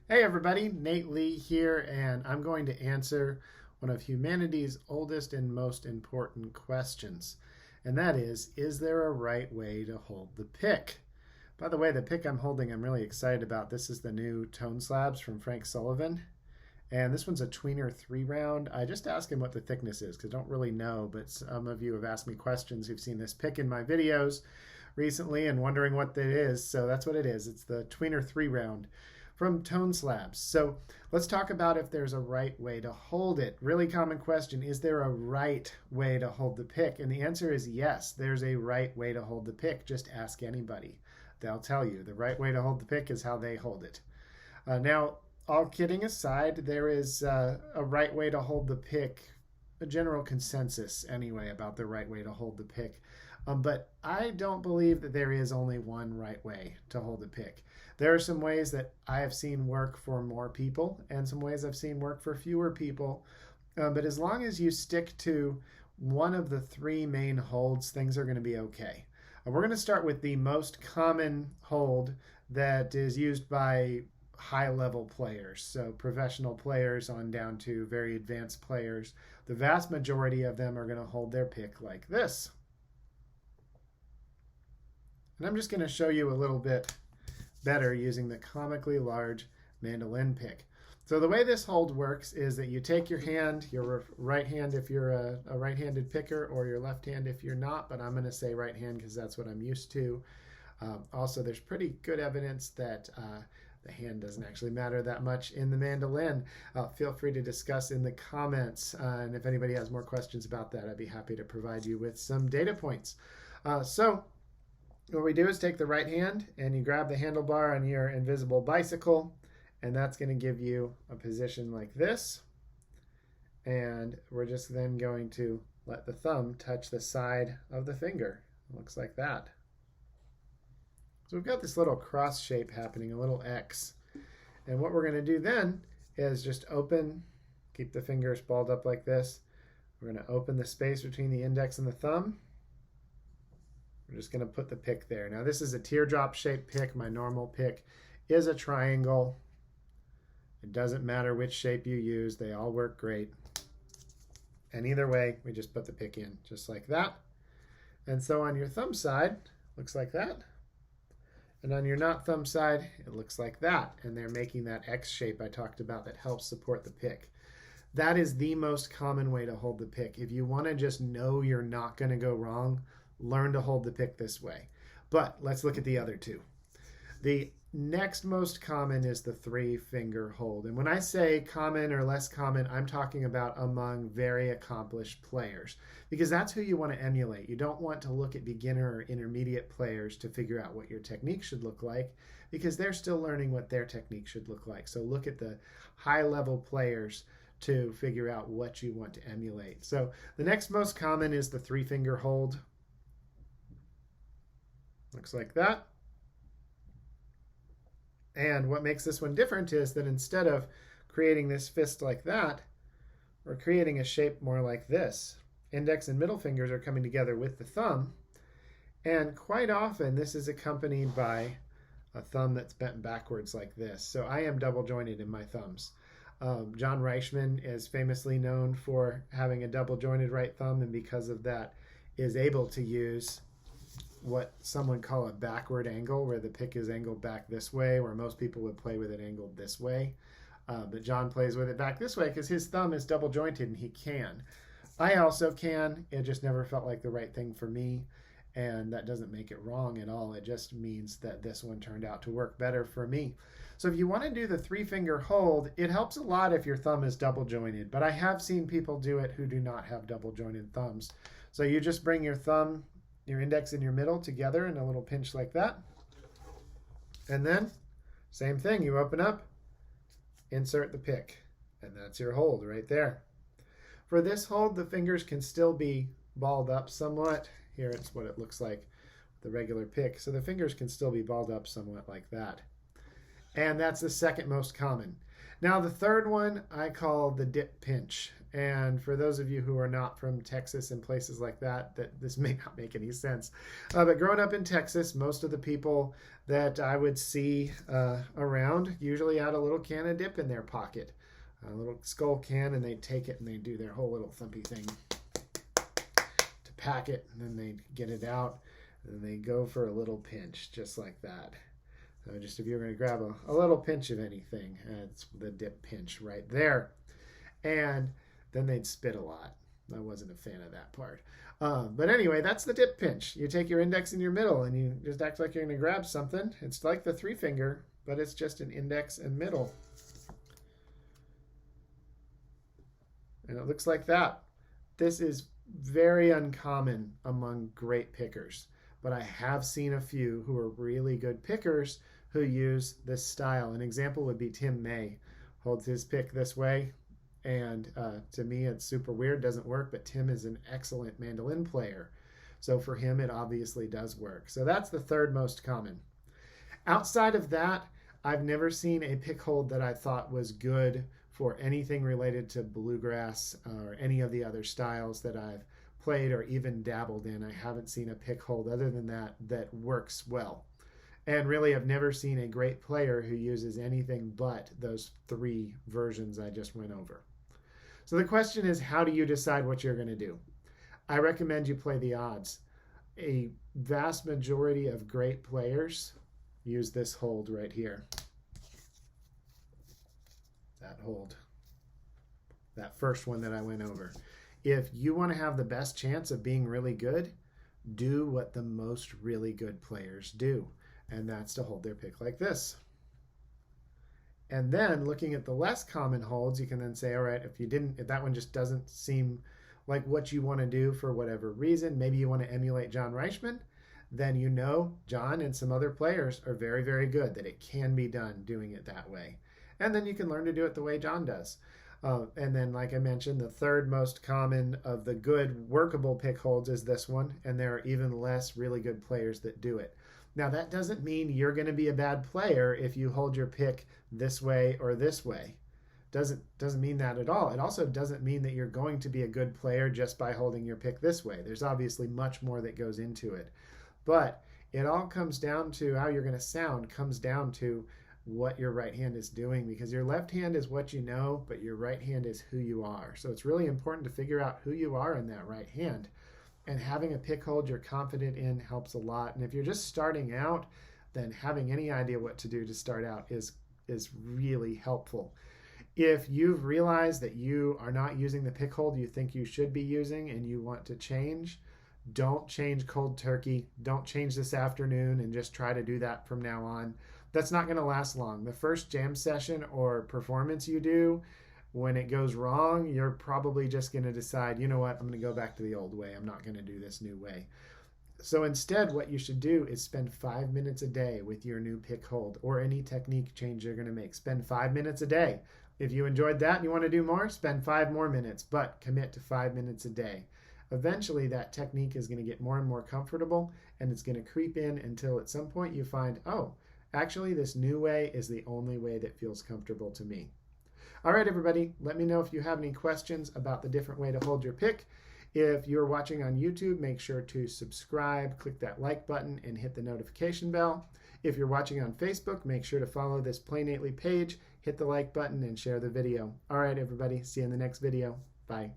Hey everybody, Nate Lee here, and I'm going to answer one of humanity's oldest and most important questions. And that is there a right way to hold the pick? By the way, the pick I'm holding I'm really excited about. This is the new Tone Slabs from Frank Sullivan. And this one's a tweener 3-round. I just asked him what the thickness is because I don't really know, but some of you have asked me questions who've seen this pick in my videos recently and wondering what that is. So that's what it is. It's the tweener 3-round from Tone Slabs. So let's talk about if there's a right way to hold it. Really common question, is there a right way to hold the pick? And the answer is yes, there's a right way to hold the pick. Just ask anybody. They'll tell you the right way to hold the pick is how they hold it. Now, all kidding aside, there is a right way to hold the pick, a general consensus anyway about the right way to hold the pick. But I don't believe that there is only one right way to hold a pick. There are some ways that I have seen work for more people and some ways I've seen work for fewer people. But as long as you stick to one of the three main holds, things are going to be okay. We're going to start with the most common hold that is used by high-level players, so professional players on down to very advanced players. The vast majority of them are going to hold their pick like this. And I'm just going to show you a little bit better using the comically large mandolin pick. So the way this hold works is that you take your hand, your right hand if you're a right-handed picker, or your left hand if you're not, but I'm going to say right hand because that's what I'm used to. Also, there's pretty good evidence that the hand doesn't actually matter that much in the mandolin. Feel free to discuss in the comments, and if anybody has more questions about that, I'd be happy to provide you with some data points. So what we do is take the right hand and you grab the handlebar on your invisible bicycle, and that's going to give you a position like this. And we're just then going to let the thumb touch the side of the finger. It looks like that. So we've got this little cross shape happening, a little X. And what we're going to do then is just open, keep the fingers balled up like this. We're going to open the space between the index and the thumb. We're just going to put the pick there. Now this is a teardrop shaped pick. My normal pick is a triangle. It doesn't matter which shape you use. They all work great. And either way, we just put the pick in just like that. And so on your thumb side, looks like that. And on your not thumb side, it looks like that. And they're making that X shape I talked about that helps support the pick. That is the most common way to hold the pick. If you want to just know you're not going to go wrong, learn to hold the pick this way. But let's look at the other two. The next most common is the 3-finger hold. And when I say common or less common, I'm talking about among very accomplished players, because that's who you want to emulate. You don't want to look at beginner or intermediate players to figure out what your technique should look like, because they're still learning what their technique should look like. So look at the high-level players to figure out what you want to emulate. So the next most common is the 3-finger hold. Looks like that. And what makes this one different is that instead of creating this fist like that, we're creating a shape more like this. Index and middle fingers are coming together with the thumb. And quite often, this is accompanied by a thumb that's bent backwards like this. So I am double jointed in my thumbs. John Reichman is famously known for having a double jointed right thumb, and because of that is able to use what some would call a backward angle, where the pick is angled back this way, where most people would play with it angled this way. But John plays with it back this way because his thumb is double jointed and he can. I also can. It just never felt like the right thing for me, and that doesn't make it wrong at all. It just means that this one turned out to work better for me. So if you want to do the 3-finger hold, it helps a lot if your thumb is double jointed, but I have seen people do it who do not have double jointed thumbs. So you just bring your thumb, your index and your middle together in a little pinch like that. And then, same thing, you open up, insert the pick, and that's your hold right there. For this hold, the fingers can still be balled up somewhat. Here it's what it looks like with the regular pick. So the fingers can still be balled up somewhat like that. And that's the second most common. Now the third one I call the dip pinch. And for those of you who are not from Texas and places like that, this may not make any sense. But growing up in Texas, most of the people that I would see around usually had a little can of dip in their pocket, a little skull can, and they'd take it and they'd do their whole little thumpy thing to pack it, and then they'd get it out, and then they go for a little pinch, just like that. So just if you're going to grab a little pinch of anything, it's the dip pinch right there. And then they'd spit a lot. I wasn't a fan of that part. But anyway, that's the dip pinch. You take your index and your middle, and you just act like you're going to grab something. It's like the 3-finger, but it's just an index and middle. And it looks like that. This is very uncommon among great pickers, but I have seen a few who are really good pickers who use this style. An example would be Tim May. Holds his pick this way, and to me it's super weird, doesn't work, but Tim is an excellent mandolin player. So for him it obviously does work. So that's the third most common. Outside of that, I've never seen a pick hold that I thought was good for anything related to bluegrass or any of the other styles that I've played or even dabbled in. I haven't seen a pick hold other than that works well. And really, I've never seen a great player who uses anything but those 3 versions I just went over. So the question is, how do you decide what you're going to do? I recommend you play the odds. A vast majority of great players use this hold right here. That hold. That first one that I went over. If you want to have the best chance of being really good, do what the most really good players do. And that's to hold their pick like this. And then looking at the less common holds, you can then say, all right, if that one just doesn't seem like what you want to do for whatever reason, maybe you want to emulate John Reichman, then you know John and some other players are very, very good, that it can be done doing it that way. And then you can learn to do it the way John does. And then, like I mentioned, the third most common of the good workable pick holds is this one, and there are even less really good players that do it. Now, that doesn't mean you're going to be a bad player if you hold your pick this way or this way. Doesn't mean that at all. It also doesn't mean that you're going to be a good player just by holding your pick this way. There's obviously much more that goes into it. But it all comes down to how you're going to sound, comes down to what your right hand is doing, because your left hand is what you know, but your right hand is who you are. So it's really important to figure out who you are in that right hand. And having a pick hold you're confident in helps a lot. And if you're just starting out, then having any idea what to do to start out is really helpful. If you've realized that you are not using the pick hold you think you should be using and you want to change, don't change cold turkey. Don't change this afternoon and just try to do that from now on. That's not going to last long. The first jam session or performance you do, when it goes wrong, you're probably just going to decide, you know what, I'm going to go back to the old way. I'm not going to do this new way. So instead, what you should do is spend 5 minutes a day with your new pick hold or any technique change you're going to make. Spend 5 minutes a day. If you enjoyed that and you want to do more, spend 5 more minutes, but commit to 5 minutes a day. Eventually, that technique is going to get more and more comfortable, and it's going to creep in until at some point you find, oh, actually, this new way is the only way that feels comfortable to me. All right, everybody, let me know if you have any questions about the different way to hold your pick. If you're watching on YouTube, make sure to subscribe, click that like button, and hit the notification bell. If you're watching on Facebook, make sure to follow this Play Nately page, hit the like button, and share the video. All right, everybody, see you in the next video. Bye.